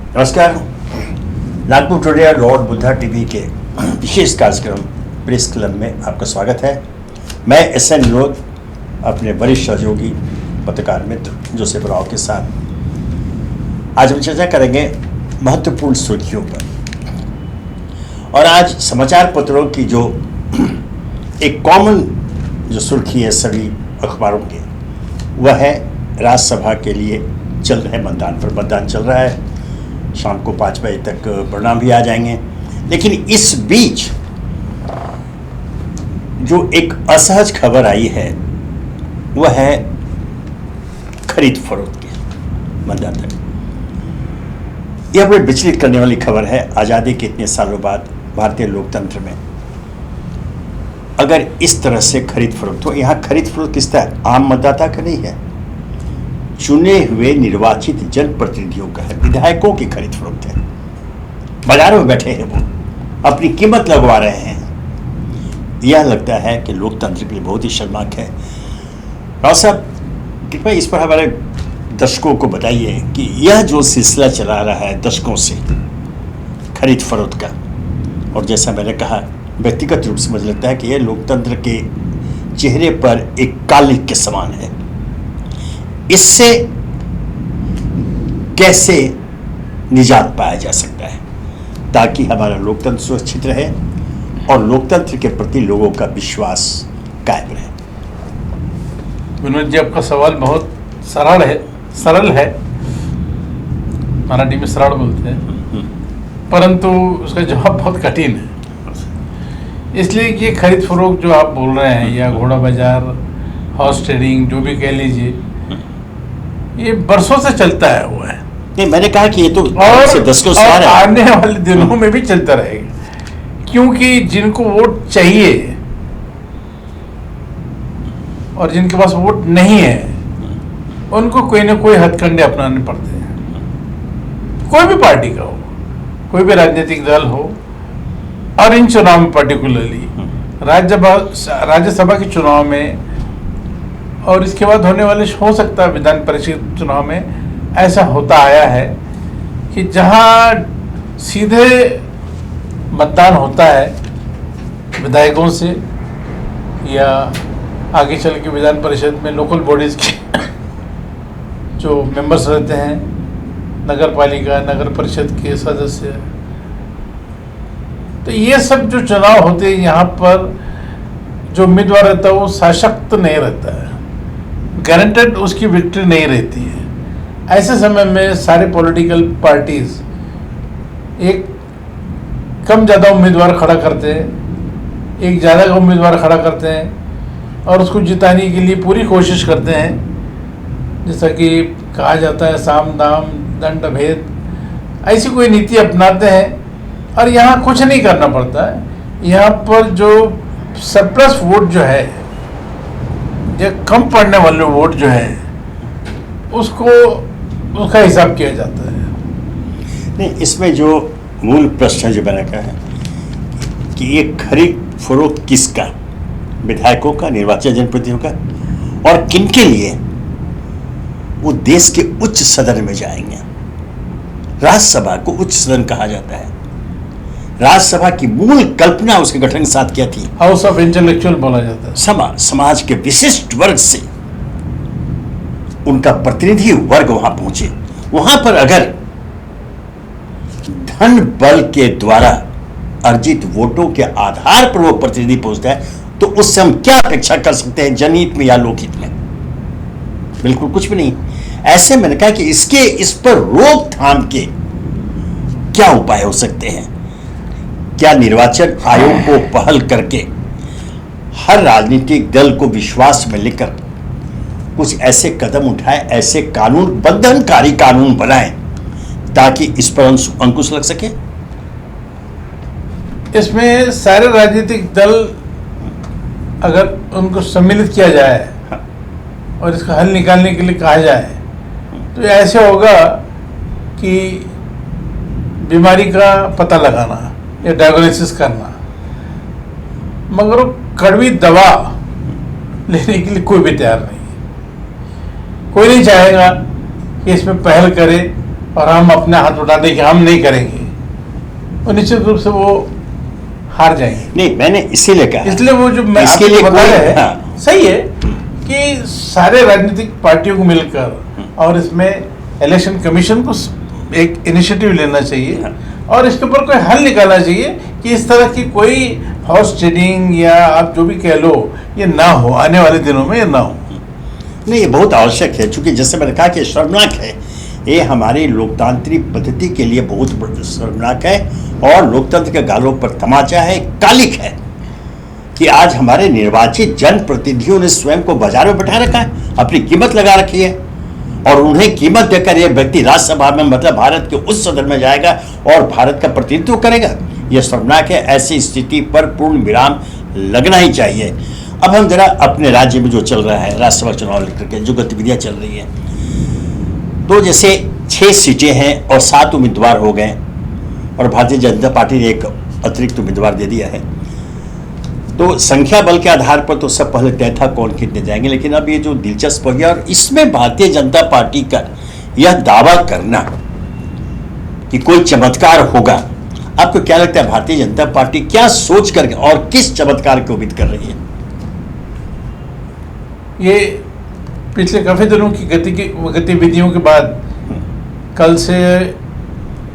नमस्कार। नागपुर टुडे और Lord Buddha TV के विशेष कार्यक्रम प्रेस क्लब में आपका स्वागत है। मैं SN विनोद अपने वरिष्ठ सहयोगी पत्रकार मित्र जोसेफ राव के साथ आज हम चर्चा करेंगे महत्वपूर्ण सुर्खियों पर। और आज समाचार पत्रों की जो एक कॉमन जो सुर्खी है सभी अखबारों के, वह है राज्यसभा के लिए चल रहे मतदान पर। मतदान चल रहा है, शाम को 5 बजे तक परिणाम भी आ जाएंगे। लेकिन इस बीच जो एक असहज खबर आई है वह है खरीद फरोख्त की मतदाता। यह बड़ी विचलित करने वाली खबर है। आज़ादी के इतने सालों बाद भारतीय लोकतंत्र में अगर इस तरह से खरीद फरोख्त हो, यहाँ खरीद फरोख्त किस तरह आम मतदाता का नहीं है, चुने हुए निर्वाचित जनप्रतिनिधियों का है, विधायकों की खरीद फरोख्त है। बाजारों में बैठे हैं, वो अपनी कीमत लगवा रहे हैं। यह लगता है कि लोकतंत्र के लिए बहुत ही शर्मनाक है। राव साहब, कृपया इस पर हमारे दर्शकों को बताइए कि यह जो सिलसिला चला रहा है दशकों से खरीद फरोख्त का, और जैसा मैंने कहा व्यक्तिगत रूप से मुझे लगता है कि यह लोकतंत्र के चेहरे पर एक कालिक के समान है। इससे कैसे निजात पाया जा सकता है ताकि हमारा लोकतंत्र सुरक्षित रहे और लोकतंत्र के प्रति लोगों का विश्वास कायम रहे? विनोद जी, आपका सवाल बहुत सरल है। मराठी में सरल बोलते हैं, परंतु उसका जवाब बहुत कठिन है। इसलिए कि खरीद फरोख्त जो आप बोल रहे हैं या घोड़ा बाजार, हॉर्स ट्रेडिंग, जो भी कह लीजिए, ये बरसों से चलता है हुआ है। नहीं, मैंने कहा कि ये तो और आने वाले दिनों में भी चलता रहेगा, क्योंकि जिनको वोट चाहिए और जिनके पास वोट नहीं है उनको कोई ना कोई हथकंडे अपनाने पड़ते हैं। कोई भी पार्टी का हो, कोई भी राजनीतिक दल हो, और इन चुनाव में पर्टिकुलरली राज्यसभा के चुनाव में और इसके बाद होने वाले हो सकता है विधान परिषद चुनाव में ऐसा होता आया है कि जहां सीधे मतदान होता है विधायकों से, या आगे चल के विधान परिषद में लोकल बॉडीज के जो मेंबर्स रहते हैं, नगर पालिका, नगर परिषद के सदस्य, तो ये सब जो चुनाव होते हैं यहाँ पर जो उम्मीदवार रहता है वो सशक्त नहीं रहता है, गारंटेड उसकी विक्ट्री नहीं रहती है। ऐसे समय में सारे पॉलिटिकल पार्टीज एक कम ज़्यादा उम्मीदवार खड़ा करते हैं, एक ज़्यादा का उम्मीदवार खड़ा करते हैं और उसको जिताने के लिए पूरी कोशिश करते हैं। जैसा कि कहा जाता है साम दाम दंड भेद, ऐसी कोई नीति अपनाते हैं। और यहाँ कुछ नहीं करना पड़ता है। यहाँ पर जो सरप्लस वोट जो है या कम पड़ने वाले वोट जो है उसका हिसाब किया जाता है। नहीं, इसमें जो मूल प्रश्न जो मैंने कहा है कि ये खरीद फरोख्त किसका, विधायकों का, निर्वाचित जनप्रतिनिधियों का, और किनके लिए? वो देश के उच्च सदन में जाएंगे। राज्यसभा को उच्च सदन कहा जाता है। राज्यसभा की मूल कल्पना उसके गठन के साथ क्या थी? हाउस ऑफ इंटेलेक्चुअल बोला जाता है। समाज के विशिष्ट वर्ग से उनका प्रतिनिधि वर्ग वहां पहुंचे। वहां पर अगर धन बल के द्वारा अर्जित वोटों के आधार पर वो प्रतिनिधि पहुंचता है, तो उससे हम क्या अपेक्षा कर सकते हैं, जनहित में या लोकहित में? बिल्कुल कुछ भी नहीं। ऐसे मैंने कहा कि इस पर रोकथाम के क्या उपाय हो सकते हैं? क्या निर्वाचन आयोग को पहल करके हर राजनीतिक दल को विश्वास में लेकर कुछ ऐसे कदम उठाए, ऐसे कानून, बंधनकारी कानून बनाएं ताकि इस पर अंकुश लग सके? इसमें सारे राजनीतिक दल अगर उनको सम्मिलित किया जाए और इसका हल निकालने के लिए कहा जाए तो ऐसे होगा कि बीमारी का पता लगाना या डायग्नोसिस करना, मगर कड़वी दवा लेने के लिए कोई भी तैयार नहीं है। कोई नहीं चाहेगा कि इसमें पहल करे और हम अपने हाथ उठा दें कि हम नहीं करेंगे, और निश्चित रूप से वो हार जाएंगे। नहीं, मैंने इसीलिए कहा, इसलिए वो जो मैं इसके आपको लिए बता कोई- रहे हैं हाँ। सही है कि सारे राजनीतिक पार्टियों को मिलकर और इसमें इलेक्शन कमीशन को एक इनिशिएटिव लेना चाहिए हाँ। और इसके ऊपर कोई हल निकालना चाहिए कि इस तरह की कोई हॉर्स ट्रेडिंग या आप जो भी कह लो ये ना हो, आने वाले दिनों में ये ना हो। नहीं, ये बहुत आवश्यक है, क्योंकि जैसे मैंने कहा कि शर्मनाक है, ये हमारी लोकतांत्रिक पद्धति के लिए बहुत शर्मनाक है और लोकतंत्र के गालों पर तमाचा है, कालिक है कि आज हमारे निर्वाचित जनप्रतिनिधियों ने स्वयं को बाजार में बैठा रखा है, अपनी कीमत लगा रखी है और उन्हें कीमत देकर यह व्यक्ति राज्यसभा में, मतलब भारत के उस सदन में जाएगा और भारत का प्रतिनिधित्व करेगा। यह शर्मनाक है। ऐसी स्थिति पर पूर्ण विराम लगना ही चाहिए। अब हम जरा अपने राज्य में जो चल रहा है, राज्यसभा चुनाव लेकर के जो गतिविधियां चल रही हैं, तो जैसे 6 सीटें हैं और 7 उम्मीदवार हो गए और भारतीय जनता पार्टी ने एक अतिरिक्त उम्मीदवार दे दिया है। तो संख्या बल के आधार पर तो सब पहले तय था कौन कितने जाएंगे, लेकिन अब ये जो दिलचस्प हो गया और इसमें भारतीय जनता पार्टी का यह दावा करना कि कोई चमत्कार होगा, आपको क्या लगता है भारतीय जनता पार्टी क्या सोच करके और किस चमत्कार की उम्मीद कर रही है? ये पिछले काफी दिनों की गतिविधियों के बाद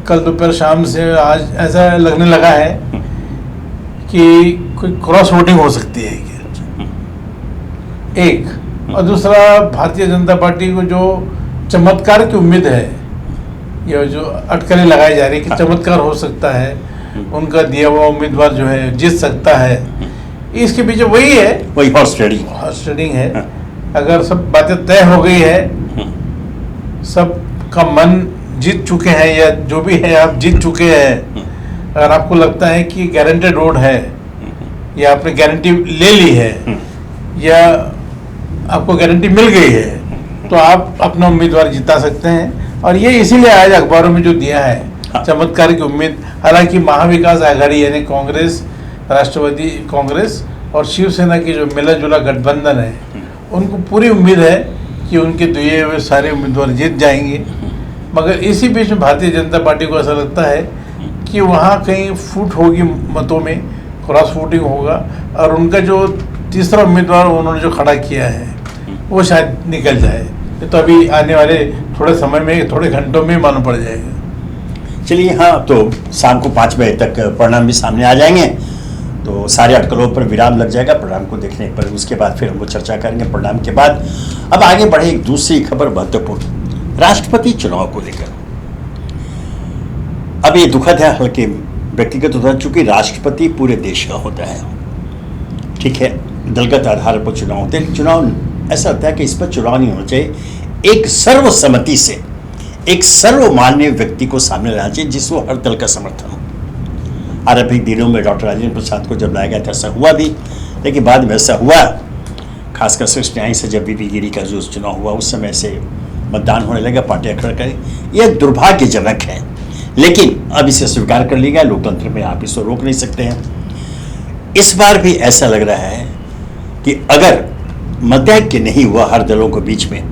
कल दोपहर शाम से आज ऐसा लगने लगा है कि कोई क्रॉस वोटिंग हो सकती है क्या, एक। और दूसरा, भारतीय जनता पार्टी को जो चमत्कार की उम्मीद है या जो अटकलें लगाई जा रही है कि चमत्कार हो सकता है, उनका दिया हुआ उम्मीदवार जो है जीत सकता है, इसके पीछे वही है, वही हॉर्स ट्रेडिंग है। अगर सब बातें तय हो गई है, सब का मन जीत चुके हैं या जो भी है आप जीत चुके हैं, अगर आपको लगता है कि गारंटेड रोड है या आपने गारंटी ले ली है या आपको गारंटी मिल गई है, तो आप अपना उम्मीदवार जिता सकते हैं। और ये इसीलिए आज अखबारों में जो दिया है चमत्कार की उम्मीद। हालांकि महाविकास आघाड़ी यानी कांग्रेस, राष्ट्रवादी कांग्रेस और शिवसेना की जो मिला जुला गठबंधन है, उनको पूरी उम्मीद है कि उनके दिए हुए सारे उम्मीदवार जीत जाएंगे। मगर इसी बीच में भारतीय जनता पार्टी को ऐसा लगता है कि वहाँ कहीं फूट होगी मतों में, क्रॉस वोटिंग होगा और उनका जो तीसरा उम्मीदवार उन्होंने जो खड़ा किया है वो शायद निकल जाए। तो अभी आने वाले थोड़े समय में, थोड़े घंटों में मालूम पड़ जाएगा। चलिए, हाँ, तो शाम को 5 बजे तक परिणाम भी सामने आ जाएंगे, तो सारे अटकलों पर विराम लग जाएगा परिणाम को देखने पर। उसके बाद फिर हम वो चर्चा करेंगे परिणाम के बाद। अब आगे बढ़े एक दूसरी खबर, महत्वपूर्ण, राष्ट्रपति चुनाव को लेकर। अब ये दुखद है, हल्के व्यक्तिगत होता है, चूंकि राष्ट्रपति पूरे देश का होता है, ठीक है, दलगत आधार पर चुनाव होते हैं। चुनाव ऐसा होता है कि इस पर चुनाव नहीं होना चाहिए, एक सर्वसम्मति से एक सर्वमान्य व्यक्ति को सामने लाना चाहिए जिसको हर दल का समर्थन हो। आरंभिक दिनों में डॉक्टर राजेंद्र प्रसाद को जब लाया गया था ऐसा हुआ भी, लेकिन बाद में ऐसा हुआ, खासकर 69 से जब बीपी गिरी का जो चुनाव हुआ उस समय से मतदान होने लगा, पार्टियां खड़ा करें। यह दुर्भाग्यजनक है, लेकिन अब इसे स्वीकार कर लिया गया। लोकतंत्र में आप इसको रोक नहीं सकते हैं। इस बार भी ऐसा लग रहा है कि अगर मतैक्य नहीं हुआ हर दलों के बीच में,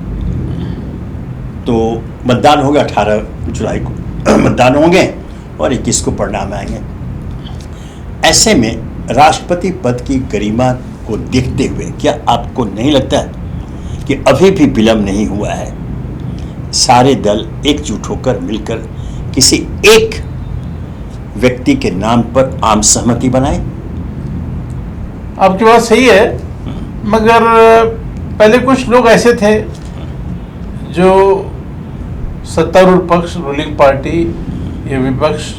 तो मतदान होगा 18 जुलाई को मतदान होंगे और 21 को परिणाम आएंगे। ऐसे में राष्ट्रपति पद की गरिमा को देखते हुए क्या आपको नहीं लगता कि अभी भी विलंब नहीं हुआ है, सारे दल एकजुट होकर मिलकर किसी एक व्यक्ति के नाम पर आम सहमति बनाए? आपकी बात सही है, मगर पहले कुछ लोग ऐसे थे जो सत्तारूढ़ पक्ष, रूलिंग पार्टी या विपक्ष,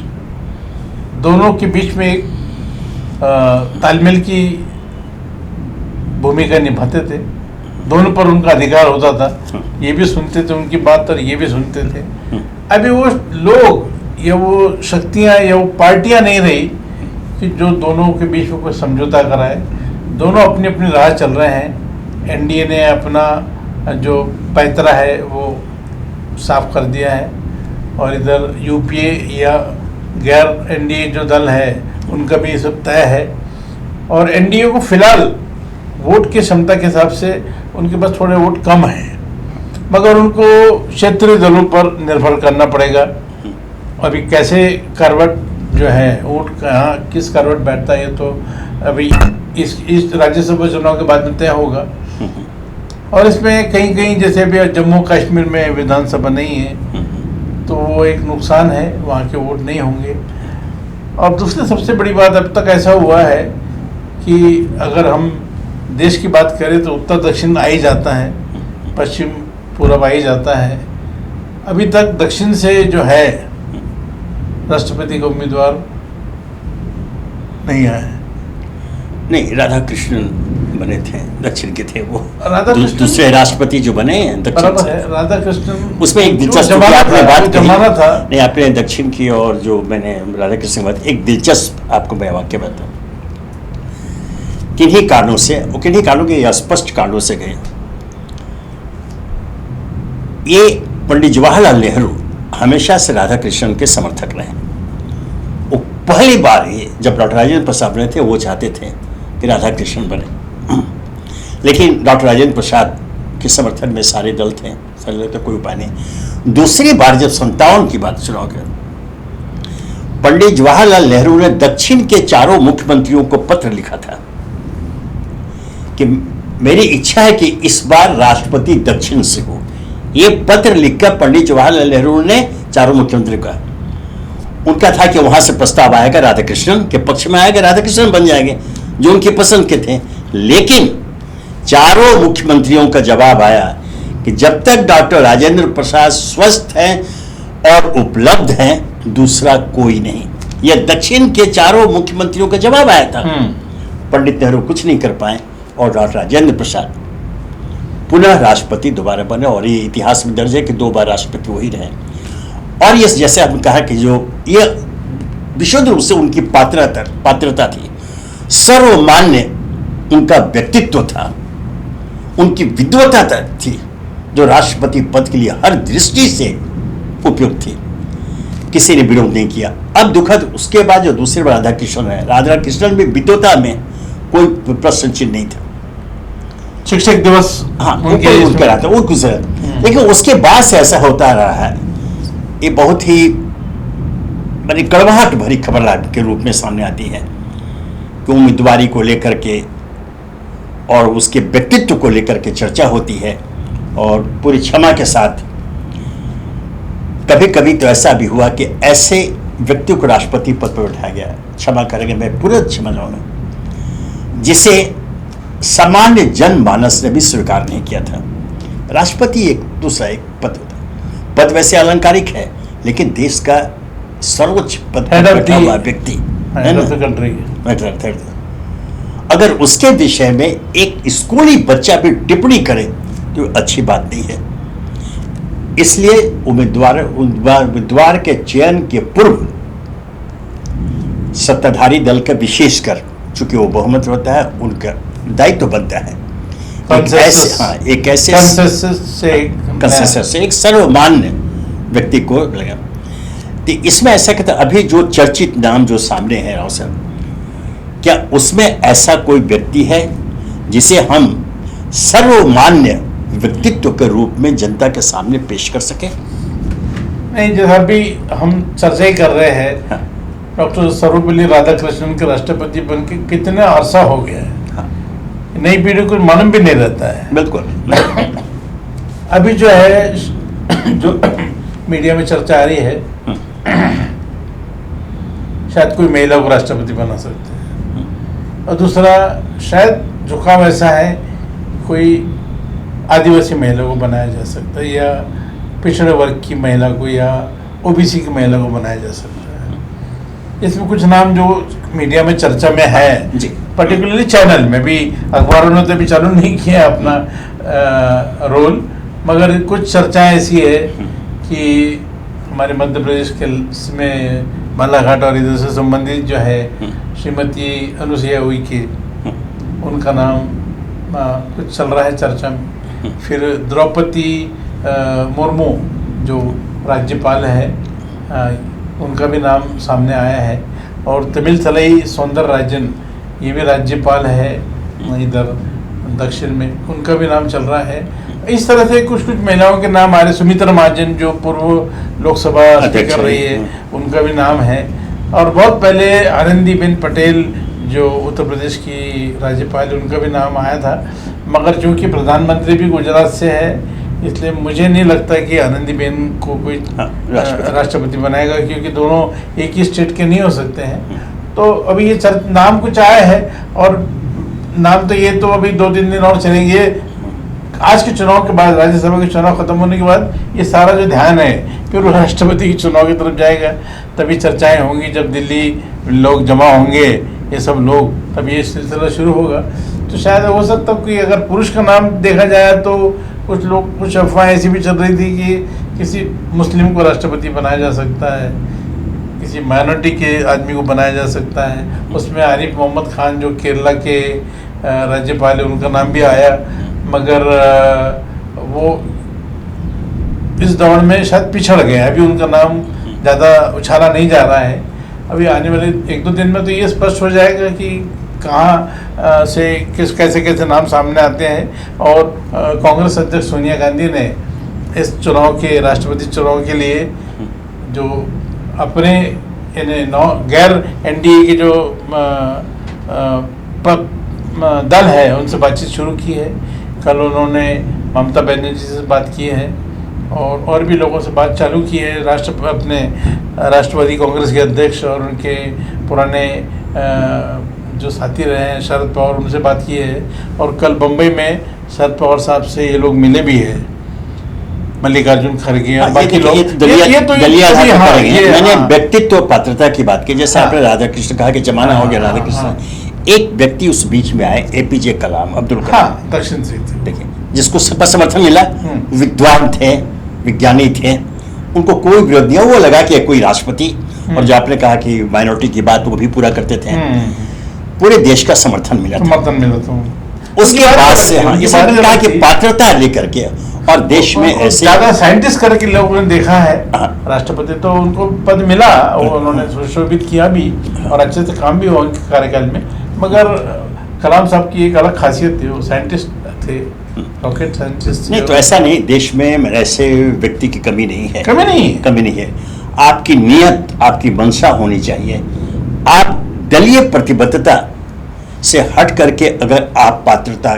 दोनों के बीच में एक तालमेल की भूमिका निभाते थे। दोनों पर उनका अधिकार होता था, ये भी सुनते थे उनकी बात और ये भी सुनते थे। अभी वो लोग या वो शक्तियाँ या वो पार्टियाँ नहीं रही कि जो दोनों के बीच में कोई समझौता कराए। दोनों अपनी अपनी राह चल रहे हैं। एनडीए ने अपना जो पैतरा है वो साफ कर दिया है और इधर यूपीए या गैर एनडीए जो दल है उनका भी ये सब तय है। और एनडीए को फिलहाल वोट की क्षमता के हिसाब से उनके पास थोड़े वोट कम हैं, मगर उनको क्षेत्रीय दलों पर निर्भर करना पड़ेगा। अभी कैसे करवट जो है ऊँट कहाँ किस करवट बैठता है, ये तो अभी इस राज्यसभा चुनाव के बाद में तय होगा। और इसमें कहीं कहीं जैसे अभी जम्मू कश्मीर में विधानसभा नहीं है तो वो एक नुकसान है, वहाँ के वोट नहीं होंगे। और दूसरी सबसे बड़ी बात अब तक ऐसा हुआ है कि अगर हम देश की बात करें तो उत्तर दक्षिण आ ही जाता है, पश्चिम पूरब आ ही जाता है। अभी तक दक्षिण से जो है राष्ट्रपति का उम्मीदवार नहीं आया है। नहीं, राधा कृष्णन बने थे, दक्षिण के थे वो। दूसरे राष्ट्रपति जो बने हैं दक्षिण से, राधा कृष्णन उसमें एक दिलचस्प आपने बात कही नहीं, आपने दक्षिण की और जो मैंने राधा कृष्ण की बात, एक दिलचस्प आपको मैं वाक्य बताऊं। किन्हीं कारणों से, किन्हीं कारणों के स्पष्ट कारणों से गए, ये पंडित जवाहरलाल नेहरू हमेशा से राधा कृष्णन के समर्थक रहे। वो पहली बार ये जब डॉक्टर राजेंद्र प्रसाद बने थे वो चाहते थे कि राधा कृष्णन बने, लेकिन डॉक्टर राजेंद्र प्रसाद के समर्थन में सारे दल थे, सारे तो कोई उपाय नहीं। दूसरी बार जब 57 की बात चुनाव के, पंडित जवाहरलाल नेहरू ने दक्षिण के चारों मुख्यमंत्रियों को पत्र लिखा था कि मेरी इच्छा है कि इस बार राष्ट्रपति दक्षिण से हो। ये पत्र लिखकर पंडित जवाहरलाल नेहरू ने चारों मुख्यमंत्री का, उनका था कि वहां से प्रस्ताव आएगा राधा कृष्णन के पक्ष में आएगा, राधा कृष्णन बन जाएंगे जो उनकी पसंद के थे। लेकिन चारों मुख्यमंत्रियों का जवाब आया कि जब तक डॉक्टर राजेंद्र प्रसाद स्वस्थ हैं और उपलब्ध हैं दूसरा कोई नहीं। यह दक्षिण के चारों मुख्यमंत्रियों का जवाब आया था। पंडित नेहरू कुछ नहीं कर पाए और डॉक्टर राजेंद्र प्रसाद पुनः राष्ट्रपति दोबारा बने, और ये इतिहास में दर्ज है कि 2 बार राष्ट्रपति वही रहे। और ये जैसे आपने कहा कि जो ये विशुद्ध रूप से उनकी पात्रता थी, सर्वमान्य उनका व्यक्तित्व था, उनकी विद्वता थी जो राष्ट्रपति पद के लिए हर दृष्टि से उपयुक्त थी, किसी ने विरोध नहीं किया। अब दुखद उसके बाद जो दूसरे बार राधा कृष्णन है, राधा कृष्णन में विद्वता में कोई प्रश्न चिन्ह नहीं था। शिक्षक दिवस उनके रहा था वो गुजरा, लेकिन उसके बाद से ऐसा होता रहा है। ये बहुत ही बड़ी कड़वाहट भरी खबर के रूप में सामने आती है कि उम्मीदवारी को लेकर के और उसके व्यक्तित्व को लेकर के चर्चा होती है। और पूरी क्षमा के साथ कभी कभी तो ऐसा भी हुआ कि ऐसे व्यक्ति को राष्ट्रपति पद पर बैठाया गया, क्षमा करेंगे, मैं पूरा क्षमा चाहूँगा, जिसे सामान्य जनमानस ने भी स्वीकार नहीं किया था। राष्ट्रपति एक दूसरा एक पद होता है, पद वैसे अलंकारिक है लेकिन देश का सर्वोच्च पद पर बैठा हुआ व्यक्ति है ना, अगर उसके विषय में एक स्कूली बच्चा भी टिप्पणी करे तो अच्छी बात नहीं है। इसलिए उम्मीदवार के चयन के पूर्व सत्ताधारी दल का विशेषकर, चूंकि वो बहुमत होता है, उनका दायित्व बनता है एक ऐसे कंसेंसस से एक सर्वमान्य व्यक्ति को लगा। तो इसमें ऐसा कहता, अभी जो चर्चित नाम जो सामने है राव साहब, क्या उसमें ऐसा कोई व्यक्ति है जिसे हम सर्वमान्य व्यक्तित्व के रूप में जनता के सामने पेश कर सके? नहीं, जैसा भी हम चर्चा ही कर रहे हैं, डॉक्टर सर्वपल्ली राधाकृष्णन के राष्ट्रपति बन के कितना अरसा हो गया है, नई पीढ़ी को मालूम भी नहीं रहता है। बिल्कुल। अभी जो है जो मीडिया में चर्चा आ रही है, शायद कोई महिला को राष्ट्रपति बना सकते हैं, और दूसरा शायद झुकाव ऐसा है कोई आदिवासी महिला को बनाया जा सकता है, या पिछड़े वर्ग की महिला को, या ओबीसी की महिला को बनाया जा सकता है। इसमें कुछ नाम जो मीडिया में चर्चा में है जी, पर्टिकुलरली चैनल में भी, अखबारों ने तो अभी चालू नहीं किया अपना रोल, मगर कुछ चर्चाएं ऐसी है कि हमारे मध्य प्रदेश के में बालाघाट और इधर से संबंधित जो है श्रीमती अनुसुईया उइके, उनका नाम कुछ चल रहा है चर्चा में। फिर द्रौपदी मुर्मू जो राज्यपाल है, उनका भी नाम सामने आया है। और तमिलसलाई सौंदरराजन, ये भी राज्यपाल है इधर दक्षिण में, उनका भी नाम चल रहा है। इस तरह से कुछ कुछ महिलाओं के नाम आ रहे, सुमित्रा महाजन जो पूर्व लोकसभा स्पीकर रही है, उनका भी नाम है। और बहुत पहले आनंदीबेन पटेल जो उत्तर प्रदेश की राज्यपाल, उनका भी नाम आया था। मगर चूंकि प्रधानमंत्री भी गुजरात से है, इसलिए मुझे नहीं लगता कि आनंदीबेन को कोई राष्ट्रपति बनाएगा, क्योंकि दोनों एक ही स्टेट के नहीं हो सकते हैं। तो अभी ये नाम कुछ आया है, और नाम तो ये तो अभी 2-3 दिन और चलेंगे। आज के चुनाव के बाद, राज्यसभा के चुनाव खत्म होने के बाद, ये सारा जो ध्यान है फिर वो राष्ट्रपति के चुनाव की तरफ जाएगा। तभी चर्चाएं होंगी, जब दिल्ली लोग जमा होंगे ये सब लोग, तब ये सिलसिला शुरू होगा। तो शायद हो सकता है कि अगर पुरुष का नाम देखा जाए तो कुछ अफवाहें ऐसी भी चल रही थी कि किसी मुस्लिम को राष्ट्रपति बनाया जा सकता है, किसी माइनॉरिटी के आदमी को बनाया जा सकता है। उसमें आरिफ मोहम्मद खान जो केरला के राज्यपाल है, उनका नाम भी आया, मगर वो इस दौड़ में शायद पिछड़ गए। अभी उनका नाम ज़्यादा उछाला नहीं जा रहा है। अभी आने वाले 1-2 दिन में तो ये स्पष्ट हो जाएगा कि कहाँ से कैसे नाम सामने आते हैं। और कांग्रेस अध्यक्ष सोनिया गांधी ने इस चुनाव के, राष्ट्रपति चुनाव के लिए जो अपने गैर एनडीए के जो दल है उनसे बातचीत शुरू की है। कल उन्होंने ममता बनर्जी से बात की है, और भी लोगों से बात चालू की है। अपने राष्ट्रवादी कांग्रेस के अध्यक्ष और उनके पुराने जो साथी रहे हैं शरद पवार, उनसे बात की है। और कल बम्बई में शरद पवार साहब से ये लोग मिले भी है, मल्लिकार्जुन खड़गे और बाकी लोग। मैंने व्यक्तित्व पात्रता की बात की, जैसे आपने राधा कृष्ण कहा कि जमाना हो गया राधा कृष्ण। एक व्यक्ति उस बीच में आए, एपीजे कलाम, अब्दुल कलाम, दक्षिण से देखिए, जिसको सबका समर्थन मिला, विद्वान थे, विज्ञानी थे, उनको कोई विरोध नहीं। वो लगा कि कोई राष्ट्रपति, और जो आपने कहा कि माइनॉरिटी की बात वो भी पूरा करते थे, पूरे देश का समर्थन मिला था। उसके बाद से कहा कि पात्रता लेकर के, और देश में ऐसे ज्यादा साइंटिस्ट करके लोगों ने देखा है राष्ट्रपति, तो उनको पद मिला, उन्होंने सुशोभित किया भी और अच्छे से काम भी हुआ उनके कार्यकाल में। मगर कलाम साहब की एक अलग खासियत थी, वो साइंटिस्ट थे, रॉकेट साइंटिस्ट। नहीं तो ऐसा नहीं, देश में ऐसे व्यक्ति की कमी नहीं है, कमी नहीं है। आपकी नियत, आपकी मंशा होनी चाहिए। आप दलीय प्रतिबद्धता से हट करके अगर आप पात्रता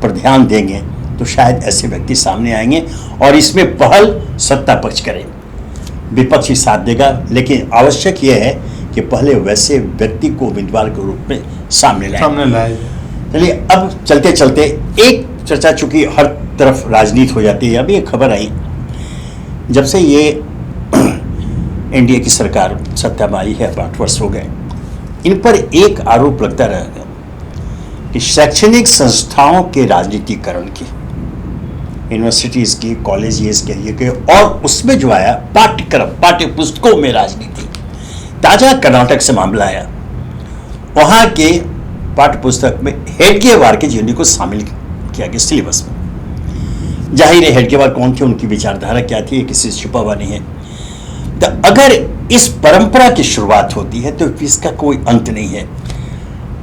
पर ध्यान देंगे तो शायद ऐसे व्यक्ति सामने आएंगे, और इसमें पहल सत्ता पक्ष करे, विपक्ष ही साथ देगा। लेकिन आवश्यक यह है कि पहले वैसे व्यक्ति को उम्मीदवार के रूप में सामने लाए। चलिए, अब चलते चलते एक चर्चा, चूंकि हर तरफ राजनीति हो जाती है, अभी एक खबर आई, जब से ये एनडीए की सरकार सत्ता में आई है, 8 वर्ष हो गए, इन पर एक आरोप लगता रहेगा कि शैक्षणिक संस्थाओं के राजनीतिकरण की, यूनिवर्सिटीज की, कॉलेजेस के, और उसमें जो आया पाठ्यक्रम, पाठ्य पुस्तकों में राजनीति। ताजा कर्नाटक से मामला आया, वहां के पाठ्य पुस्तक में हेडगेवार के जीवनी को शामिल किया गया सिलेबस में। जाहिर है हेडगेवार कौन थे, उनकी विचारधारा क्या थी, किसी से छुपा हुआ नहीं है। तो अगर इस परंपरा की शुरुआत होती है तो इसका कोई अंत नहीं है।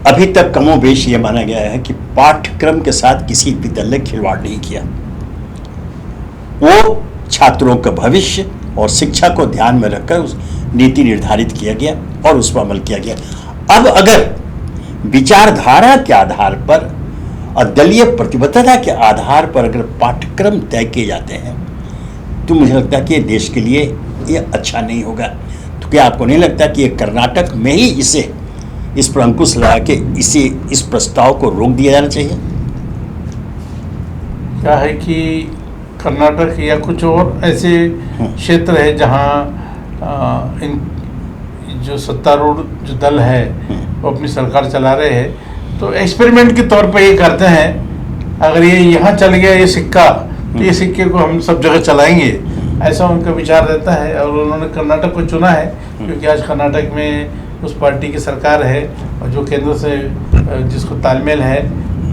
अभी तक कमोबेश ये माना गया है कि पाठ्यक्रम के साथ किसी विद्यालय ने खिलवाड़ नहीं किया। वो छात्रों का भविष्य और शिक्षा को ध्यान में रखकर उस नीति निर्धारित किया गया और उस पर अमल किया गया। अब अगर विचारधारा के आधार पर और दलीय प्रतिबद्धता के आधार पर अगर पाठ्यक्रम तय किए जाते हैं तो मुझे लगता है कि देश के लिए ये अच्छा नहीं होगा। तो क्या आपको नहीं लगता कि ये कर्नाटक में ही इस पर अंकुश लगा के इस प्रस्ताव को रोक दिया जाना चाहिए? क्या है कि कर्नाटक या कुछ और ऐसे क्षेत्र है जहाँ इन जो सत्तारूढ़ जो दल है वो अपनी सरकार चला रहे हैं, तो एक्सपेरिमेंट के तौर पे ये करते हैं। अगर ये यहाँ चल गया ये सिक्का, तो ये सिक्के को हम सब जगह चलाएंगे, ऐसा उनका विचार रहता है। और उन्होंने कर्नाटक को चुना है क्योंकि आज कर्नाटक में उस पार्टी की सरकार है और जो केंद्र से जिसको तालमेल है,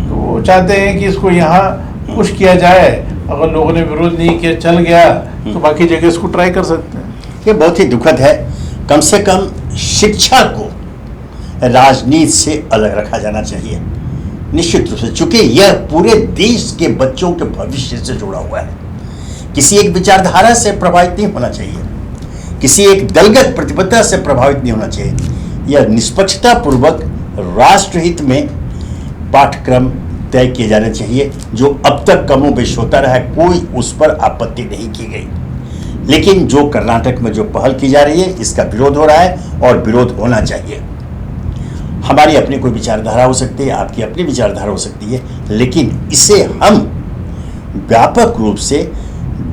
तो वो चाहते हैं कि इसको यहाँ पुश किया जाए। अगर लोगों ने विरोध नहीं किया, चल गया, तो बाकी जगह इसको ट्राई कर सकते हैं। ये बहुत ही दुखद है। कम से कम शिक्षा को राजनीति से अलग रखा जाना चाहिए। निश्चित रूप से, चूंकि यह पूरे देश के बच्चों के भविष्य से जुड़ा हुआ है, किसी एक विचारधारा से प्रभावित नहीं होना चाहिए, किसी एक दलगत प्रतिबद्धता से प्रभावित नहीं होना चाहिए। यह निष्पक्षता पूर्वक राष्ट्रहित में पाठ्यक्रम तय किए जाने चाहिए, जो अब तक कमोबेश होता रहा है, कोई उस पर आपत्ति नहीं की गई। लेकिन जो कर्नाटक में जो पहल की जा रही है, इसका विरोध हो रहा है और विरोध होना चाहिए। हमारी अपनी कोई विचारधारा हो सकती है, आपकी अपनी विचारधारा हो सकती है, लेकिन इसे हम व्यापक रूप से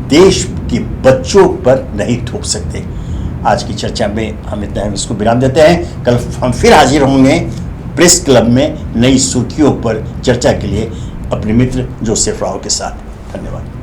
देश के बच्चों पर नहीं थोप सकते। आज की चर्चा में हम इसको विराम देते हैं। कल हम फिर हाजिर होंगे प्रेस क्लब में नई सुर्खियों पर चर्चा के लिए अपने मित्र जोसेफ राव के साथ। धन्यवाद।